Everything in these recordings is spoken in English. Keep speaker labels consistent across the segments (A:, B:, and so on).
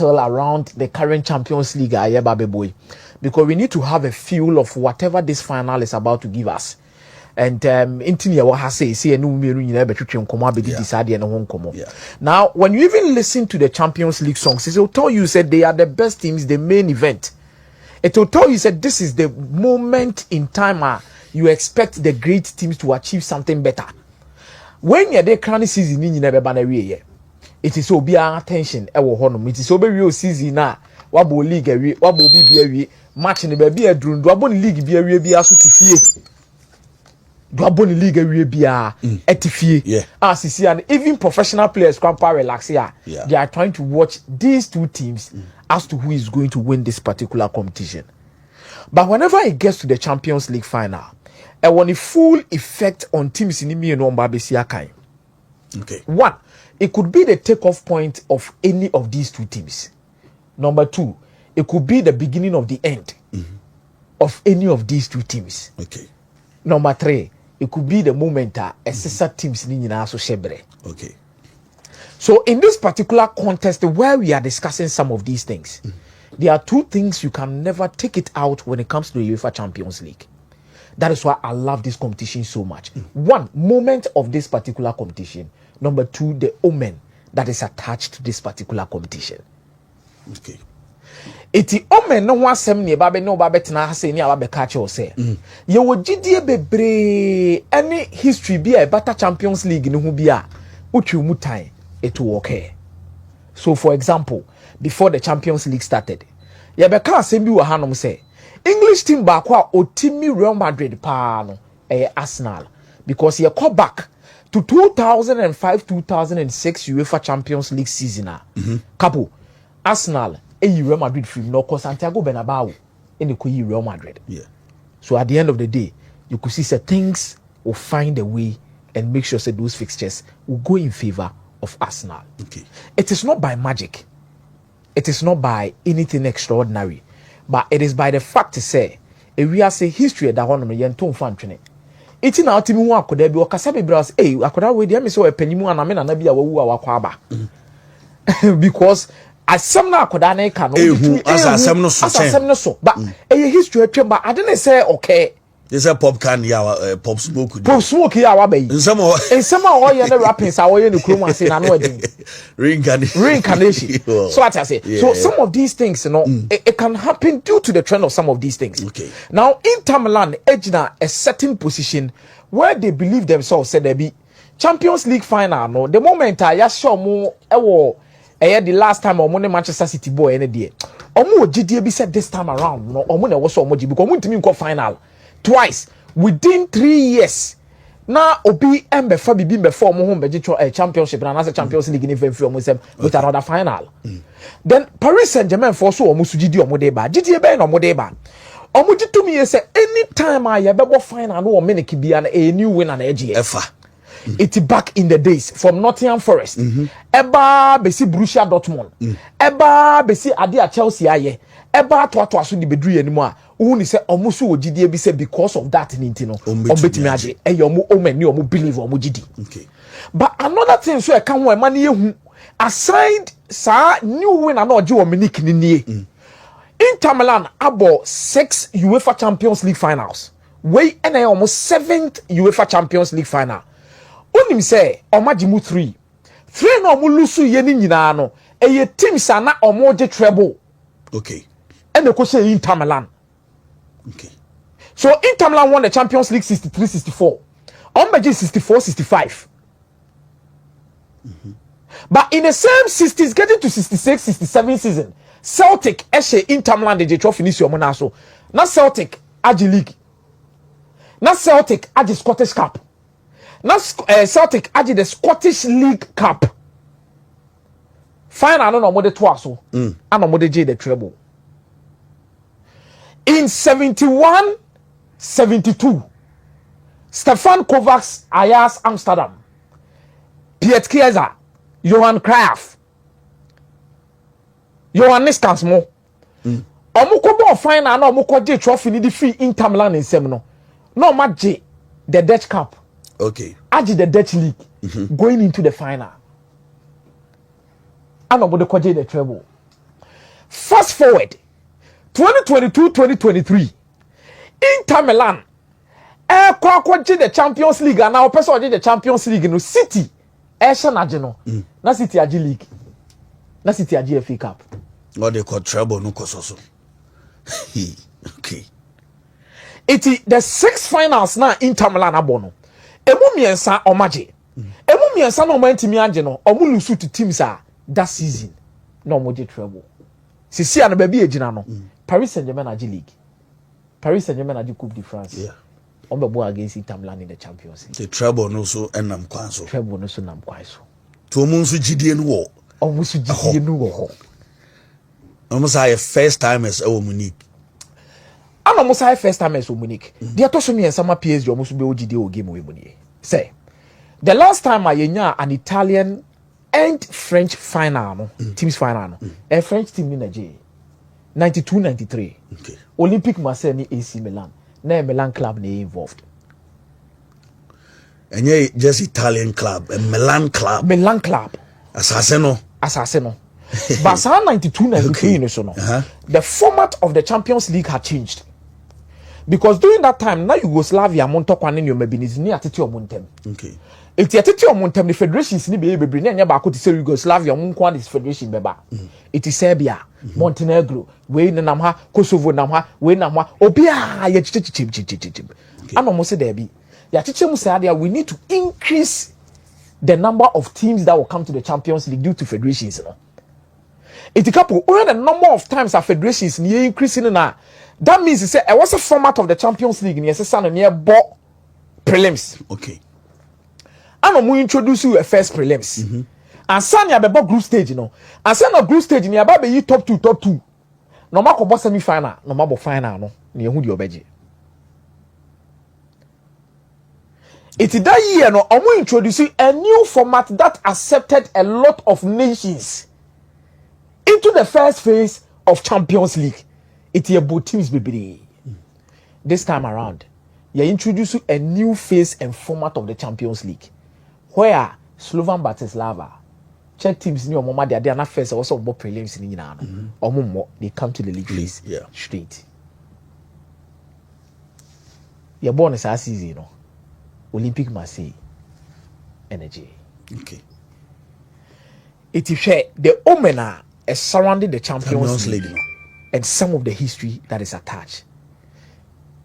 A: around the current Champions League, boy, because we need to have a feel of whatever this final is about to give us. And now, when you even listen to the Champions League songs, it will tell you that they are the best teams, the main event. It will tell you that this is the moment in time you expect the great teams to achieve something better. When you're the current season in the it is so be attention it is so be real season na wabo league awie wabo bi awie match ne ba bi adrun do abo league bi awie bi aso tifie do abo league awie bia etifie sisi and even professional players can relax here. They are trying to watch these two teams as to who is going to win this particular competition. But whenever it gets to the Champions League final, it will a full effect on teams in the no Mbabesi.
B: Okay.
A: One, it could be the takeoff point of any of these two teams. Number two, it could be the beginning of the end of any of these two teams.
B: Okay.
A: Number three, it could be the moment sister teams ni nyina so shebre.
B: Okay.
A: So in this particular contest where we are discussing some of these things, there are two things you can never take it out when it comes to the UEFA Champions League. That is why I love this competition so much. One, moment of this particular competition. Number two, the omen that is attached to this particular competition.
B: Okay.
A: Iti omen no wasem ne ba be no ba betena hase ni aba be ka che o se. Ye wo gidie bebre any history bi a better Champions League ne ho bi a utwi mu tan it will okay. So for example, before the Champions League started, ye be ka asem bi wo hanom say English team ba kwa otimi Real Madrid pa no Arsenal, because ye call back to 2005-2006 UEFA Champions League season couple Arsenal Real Madrid film no cause Santiago Bernabeu in the Real Madrid. So at the end of the day, you could see that things will find a way and make sure that those fixtures will go in favor of Arsenal.
B: Okay.
A: It is not by magic. It is not by anything extraordinary. But it is by the fact to say, if we are say history that one me yen ton fan twene. Iti na otimi hu akoda bi okasa be bras akoda we dey me say o panimu ana me na na bia wawu a wakwa aba. Because asem na akoda na ka no
B: asem no
A: so but history atwem ba ade ne say okay.
B: This a pop can ya pop smoke.
A: Pop smoke ya wa bayi.
B: Nsema
A: o ye na rappings a wo ye ne krom ase na no adin. Reincarnation. So what I say. So some of these things, it can happen due to the trend of some of these things.
B: Okay.
A: Now Inter Milan edging a certain position where they believe themselves said they be Champions League final. No, the moment I show mo the last time omo Manchester City boy any day. Omo GDA be said this time around. No, omo na was omo because omo ntimi nko final twice within 3 years. Now obi embefa bibi before mo home beji championship and as a Champions League in free with another final. Then Paris Saint-Germain for so omo sugidi omo dey ba. GDA be no omo dey ba. Omo di to me say anytime I bebo final no omo neki bia na a new winner na eje.
B: Efa.
A: It's back in the days from Nottingham Forest. Eba besi Borussia Dortmund. Eba besi Adia Chelsea aye. Eba to aso di bedru animo who ni say omusu ogidie bi say because of that ninti no obetimi age omo omani omo believe omo gidi.
B: Okay.
A: But another thing so e kan ho e ma na yehu aside sa new winner na oje Dominic ni nie. Inter Milan abo 6 UEFA Champions League finals. We na almost 7th UEFA Champions League final. Onim say omajimu 3 na omo lusu ye ni nyina no eye teams na omo je treble.
B: Okay.
A: And they could say Inter Milan.
B: Okay.
A: So Inter Milan won the Champions League 63-64. Ombeji 64-65. But in the same 60s, getting to 66-67 season, Celtic eshe Inter Milan de trophy finish your monaso. Not Celtic Agi League. Not Celtic Agi Scottish Cup. Not Celtic Agi the Scottish League Cup. Final no more the twaso. And no more the treble. In 71-72, Stefan Kovacs, Ajax Amsterdam, Piet Kiezer, Johan Cruyff, Johan Niskansmo. Omuko final no omuko J trophy ni free Inter Milan in semino. No match the Dutch Cup.
B: Okay.
A: Aji the Dutch League going into the final. And omuko the treble. Fast forward 2022-2023 Inter Milan kwakwaje the Champions League and now person the Champions League no City na no na City agi league na City agi FA Cup
B: what they call treble no kososo. Okay,
A: the 6 finals na Inter Milan abono emu miensa omaje emu miensa no mantimi age no omu lose to teams that season no omoje treble sisi ana ba bi ejina no Paris Saint-Germain agi league Paris Saint-Germain agi Coupe de France Ombo against Inter Milan in the Champions League.
B: The treble no so enam kwan so.
A: Treble no so nam kwan so.
B: To omunsu gidie no wo.
A: Omunsu gidie no wo ho.
B: Almost a first timers e wo Munich.
A: Ana almost a first timers wo Munich. Dia to so me ensama PSG almost be ogidie o game we munie. Say the last time ayenya an Italian and French final no, teams final no. A French team in Nigeria. 92-93.
B: Okay.
A: Olympic Marseille ni AC Milan. Na Milan club na involved.
B: Enye just Italian club, a Milan club.
A: Milan club.
B: Assassin no.
A: But 92-93 no so no. The format of the Champions League had changed. Because during that time, na Yugoslavia monto kwane ni omabinizi ni atete omontem.
B: Okay.
A: Eti atete omontem the federations ni be bebre na nya ba ko te Yugoslavia omonkwa this federation beba. It is Serbia, Montenegro, we nam ha, Kosovo nam ha, we nam ha. Obi a ye chichim. Ano mo se there be. Ya chichim say there we need to increase the number of teams that will come to the Champions League due to federations. No? It couple when the number of times our federations ni increasing na. That means it was a format of the Champions League ni ese na near bo prelims.
B: Okay.
A: Ano mo introduce you a first prelims. And Sanya bebo group stage no. And Sanya group stage ni aba be yi top 2. No ma ko bo semi final, no ma bo final no. Ni ehu di obeje. It that year no omo introduce a new format that accepted a lot of nations into the first phase of Champions League. It ye both teams be. This time around, you introduce a new phase and format of the Champions League, where Slovan Bratislava, Czech teams ni omoma they are not first also more prelims ni nyina no. Omo they come to the league phase straight. Your born is a season no. Olympic Marseille energy.
B: Okay.
A: It is the omena is surrounding the Champions League.
B: No.
A: And some of the history that is attached.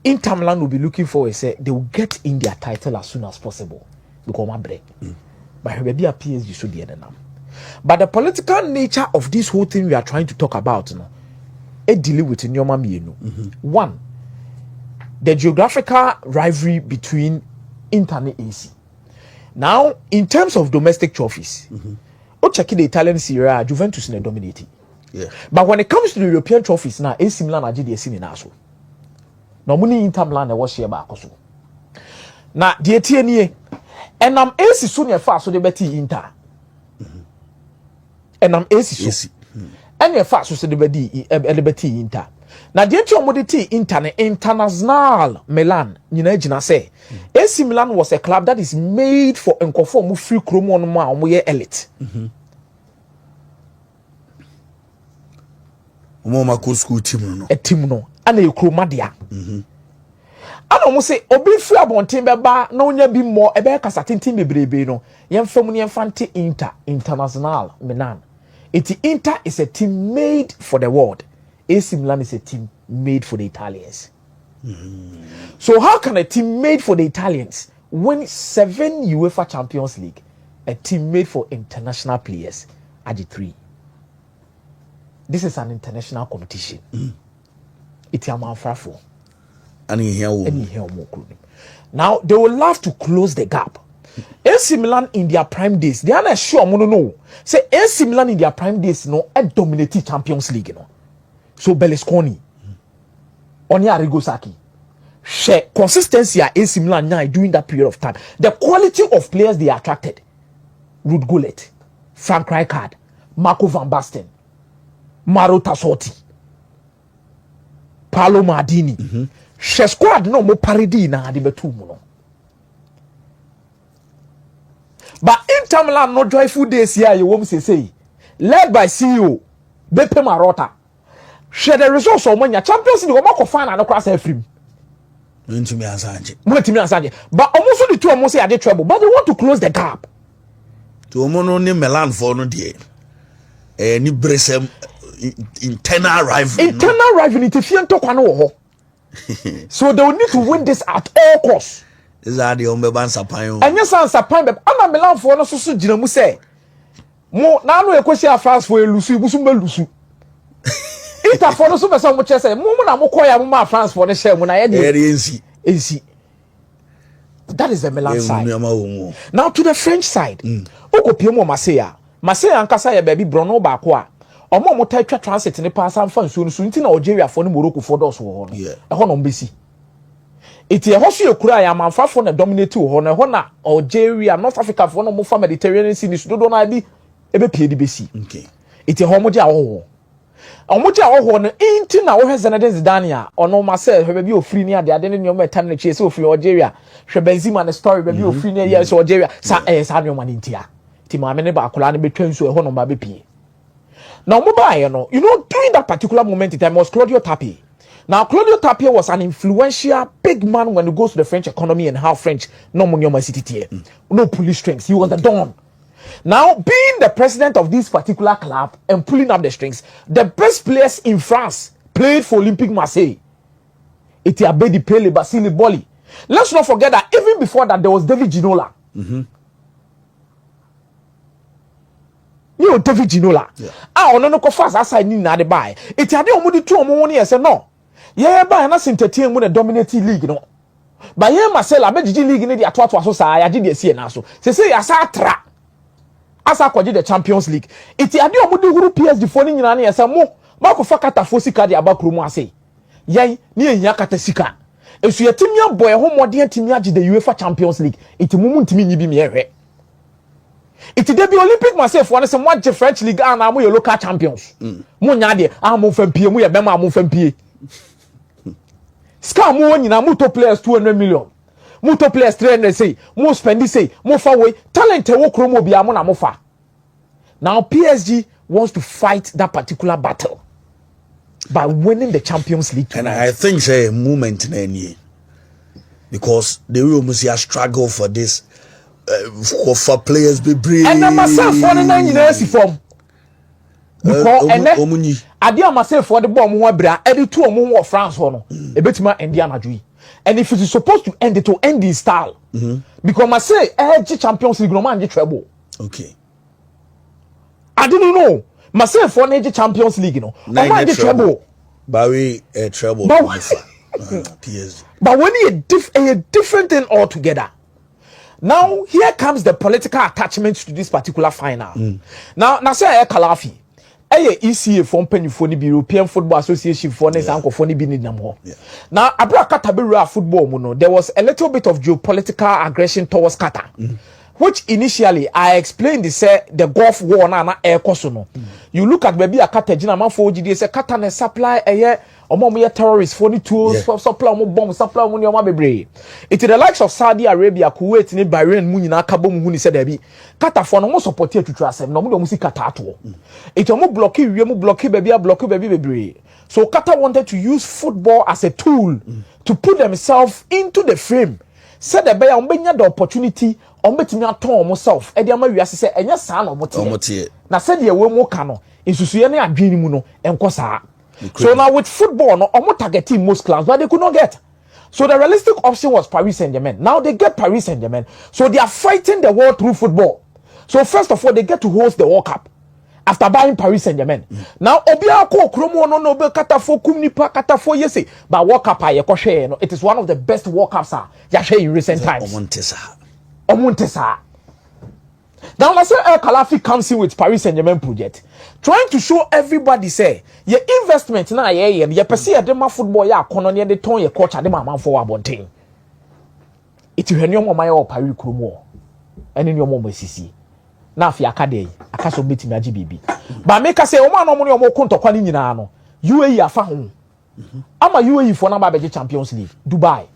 A: Inter Milan will be looking forward, say they will get in their title as soon as possible. Because my break. But maybe a PSG should be now. But the political nature of this whole thing we are trying to talk about, it dealing with Nyoma Mienu. One, the geographical rivalry between Inter and AC. Now, in terms of domestic trophies, check the Italian Serie A, Juventus is dominating.
B: Yeah.
A: But when it comes to the European trophies now, AC Milan are the same in aso. No money Inter Milan was share back also. Now the TNA and I'm AC soon your fast so they betty Inter. And I'm AC so. And your fast so they betty Inter. Now the TNA Inter International Milan, you know, say AC Milan was a club that is made for enconform free chromo on my elite.
B: Mama school team no.
A: A team no. Ana ekroma dia. Ana mo say obi fu abonten beba na onya bi mo ebe kasa tintin bebrebe no. Yemfam ne yemfante International Milan. Inter is a team made for the world. AC Milan is a team made for the Italians. So how can a team made for the Italians win 7 UEFA Champions League? A team made for international players at the 3. This is an international competition. It's a manfrafo. Now they will love to close the gap. AC Milan in their prime days, they are not sure. No. Say AC Milan in their prime days, dominated Champions League. So Berlusconi, Onya Rigosaki, share consistency at AC Milan now during that period of time. The quality of players they attracted: Ruud Gullit, Frank Rijkaard, Marco van Basten, Mauro Tassotti, Paolo Maldini. She squad no mo parody na de betu mu no. But Inter Milan no joyful days here you won't say led by CEO Beppe Marotta share the results of manya Champions League omo ko final no cross afrim
B: ntumi ansanje
A: but almost the two almost say they trouble but they want to close the gap
B: to omo no ni Milan for no de ni bresem internal rivalry
A: interfere to kwa no ho so they will need to win this at all costs.
B: Is that the Ombeban Sapan?
A: And yes, Sapan, but I'm Milan for no so Jinamu say. Mo now no question France for Lucy, Busumba Lucy. It a for no super so much say, Mumma Mokoya France for the share when I had the AC. That is the Milan side. Now to the French side. Oko Piemo Marseille and Kasaya baby Bruno Bakwa. Omo mo type transit ne pass am fan so nti na Algeria for ne Morocco for dos wo no. E ho no mbesi. Iti e ho so ekura ya manfa for na dominate wo no. E ho na Algeria, North Africa for no mo fa Mediterranean Sea ni so do na bi e be pie di besi.
B: Okay.
A: Iti ho mo je awo. Omo je awo no inti na wo hwe Zinedine Zidane a ono ma say hwe bi ofiri ni ade ne nyoma etam na chie say ofiri Algeria. Hwe Benzema ne story be bi ofiri ni ya so Algeria. Sa sa nyoma ni ntia. Ti ma me ne ba akola ne betwa nso e ho no ma be pie. Now, mobile, during that particular moment in time was Claudio Tapie. Now, Claudio Tapie was an influential big man when it goes to the French economy and how French no money city no police strings. He was the don. Now, being the president of this particular club and pulling up the strings, the best players in France played for Olympique Marseille. It Abedi Pele, Basile Boli. Let's not forget that even before that, there was David Ginola. You David Ginola. Ah, no ko fast aside ni na de buy. It ade omudi tu omo woni ese no. Ye buy na entertain mu na dominate league no. Ba ye Marcel abegigi league ni de ato so sa ya de sie na so. Se asa tra. Asa kwaje the Champions League. It ade omudi huru PSG fo ni nyina na ese mo. Ma ko fa kata fo sika de abakro mu ase. Yen ni ehia kata sika. Esu yetimia boy ho modern timia agi the UEFA Champions League. It mumu ntimi nyi bi me ehwe. It is the Olympic Marseille for some watch the French League and I'm your local champions. Munyade, I'm on Fempie, we are Bema Mufempie. Scam one in a Muto players 200 million. Muto players 300 say, more spendy say, more far away, talent will chromo be amona mofa. Now PSG wants to fight that particular battle by winning the Champions League tonight.
B: And I think say a moment in any because they will must struggle for this. For players be brave
A: and myself for the 9 years form because and I myself for the bomb one bra every 2 more France no e betima Indiana Joy and if it is supposed to end it to end in style because Marseille Champions League no man treble.
B: Okay,
A: I didn't know myself for the Champions League no man treble
B: but we treble PSG
A: but when a different thing altogether. Now here comes the political attachment to this particular final. Now say Kalafi. ECA from Pennyphone be European Football Association for next uncle for be need more. Now Abra Katabira football mono, there was a little bit of geopolitical aggression towards Qatar. Which initially I explained the Gulf War na air kosono. You look at baby a Qatar jina man for GD say Qatar ne supply omo terrorists for the tools supply omo bomb supply omo nyoma bebre. It is the likes of Saudi Arabia, Kuwait ni Bahrain mu nyina ka bom hu ni say dabi. Qatar for no mo support to asem no mo si Qatar to. It omo block wie mo block baby bebre. So Qatar wanted to use football as a tool to put themselves into the frame. Said the bear ombenya the opportunity ombetimi aton omoself e de ama wiase se enya saa na omotie na said ye we mo ka no nsusuye na adwini mu no enko saa. So now with football no omo targeting most clubs but they could not get. So the realistic option was Paris Saint-Germain. Now they get Paris Saint-Germain. So they are fighting the world through football. So first of all they get to host the World Cup after buying Paris Saint-Germain. Now obia ko kromo no be katafo kumnipa katafo yese but World Cup aye ko hwe no it is one of the best World Cups ya hwe in recent times. Omontesa. Now let's say El Khalafi comes in with Paris Saint-Germain project trying to show everybody say your investment na ye pese ye dem football ya kono ne de ton ye culture dem amam for abonten. It hwenu mo maye o Paris kromo ene ne mo masisi. Na afi akade aka so betimi agi bibi ba make say o ma no mo ne o mo kontokwa ni nyina no UAE afa ho ama UAE for na ba be Champions League Dubai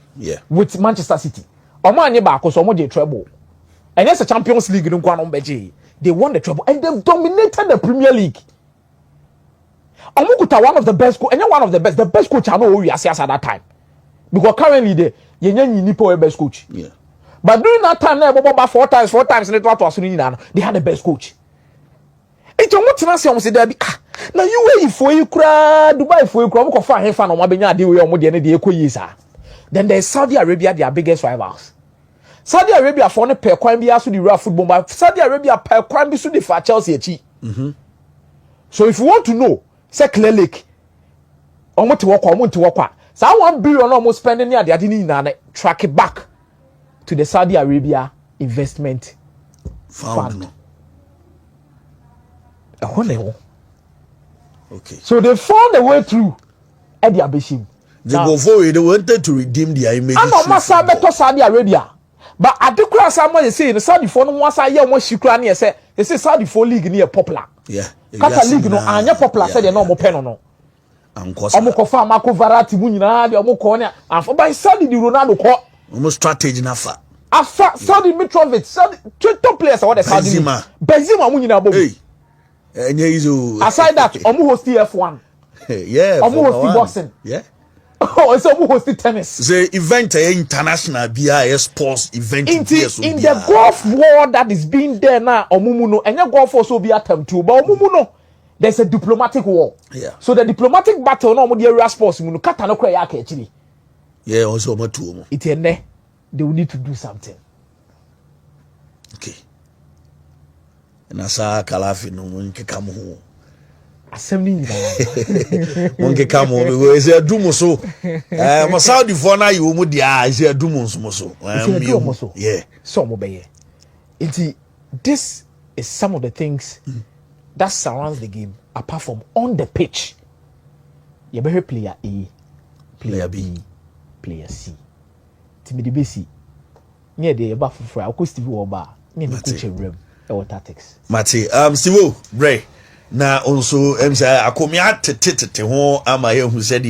A: with Manchester City o ma anye ba akoso mo je treble and yes the Champions League no kwa no beje they won the treble and they've dominated the Premier League Omukuta one of the best coach, and one of the best coach I know we at that time. Because currently the Yenyan Nipo best coach.
B: Yeah.
A: But during that time, about four times, and it was they had the best coach. It's almost say there be now you wait for you cry Dubai for you cry go find fan on Mabenya dey we omo dey dey ekoyi. Then there's Saudi Arabia, their biggest rivals. Saudi Arabia for ne per kwan bi aso the real football, but Saudi Arabia per kwan bi so dey for Chelsea echi. So if you want to know, say Clear Lake omo te work so 1 billion almost spending near the adini na track it back to the Saudi Arabia investment fund.
B: Okay.
A: So they found a way through Eddie Abeshim.
B: They go forward, they wanted to redeem their image.
A: I'm not Massa Saudi Arabia. But I do cry someone say the Saudi for no once I hear one shikra near say they say Saudi for league near popular.
B: Yeah.
A: Kata league no anya popular say they no more pen no. Omo fa Marco Verratti mu nyina de omo ko ne and by Saudi the Ronaldo ko
B: almost strategy na fa.
A: Afa Saudi Mitrovic, Saudi top players what the Saudi Benzema mu nyina bobo. Aside that, omo host F1.
B: Yeah.
A: Omo host boxing.
B: Yeah.
A: Oh, so omo host tennis.
B: The event international BIS sports event
A: in the golf war that is being there now, omo no, and your golf also be attempt to, but omo no, there's a diplomatic war.
B: Yeah.
A: So the diplomatic battle no omo the area sports mu no kata no kra ya ka actually.
B: Yeah, also omo two omo.
A: It ene, they will need to do something.
B: Okay. Na sa kalafi no nke kam ho
A: asem ni nyina
B: monke kam ho we say adumo so mo Saudi for na you mu dia say adumo so yeah
A: so mo be it this is some of the things that surrounds the game apart from on the pitch. You be player A, player B, player C. Timidi besi near the eba fufura ko Steve Oba near the coach room or tactics.
B: Mate, Steve Bray. Na also Akomeah tete ho ama ye hu said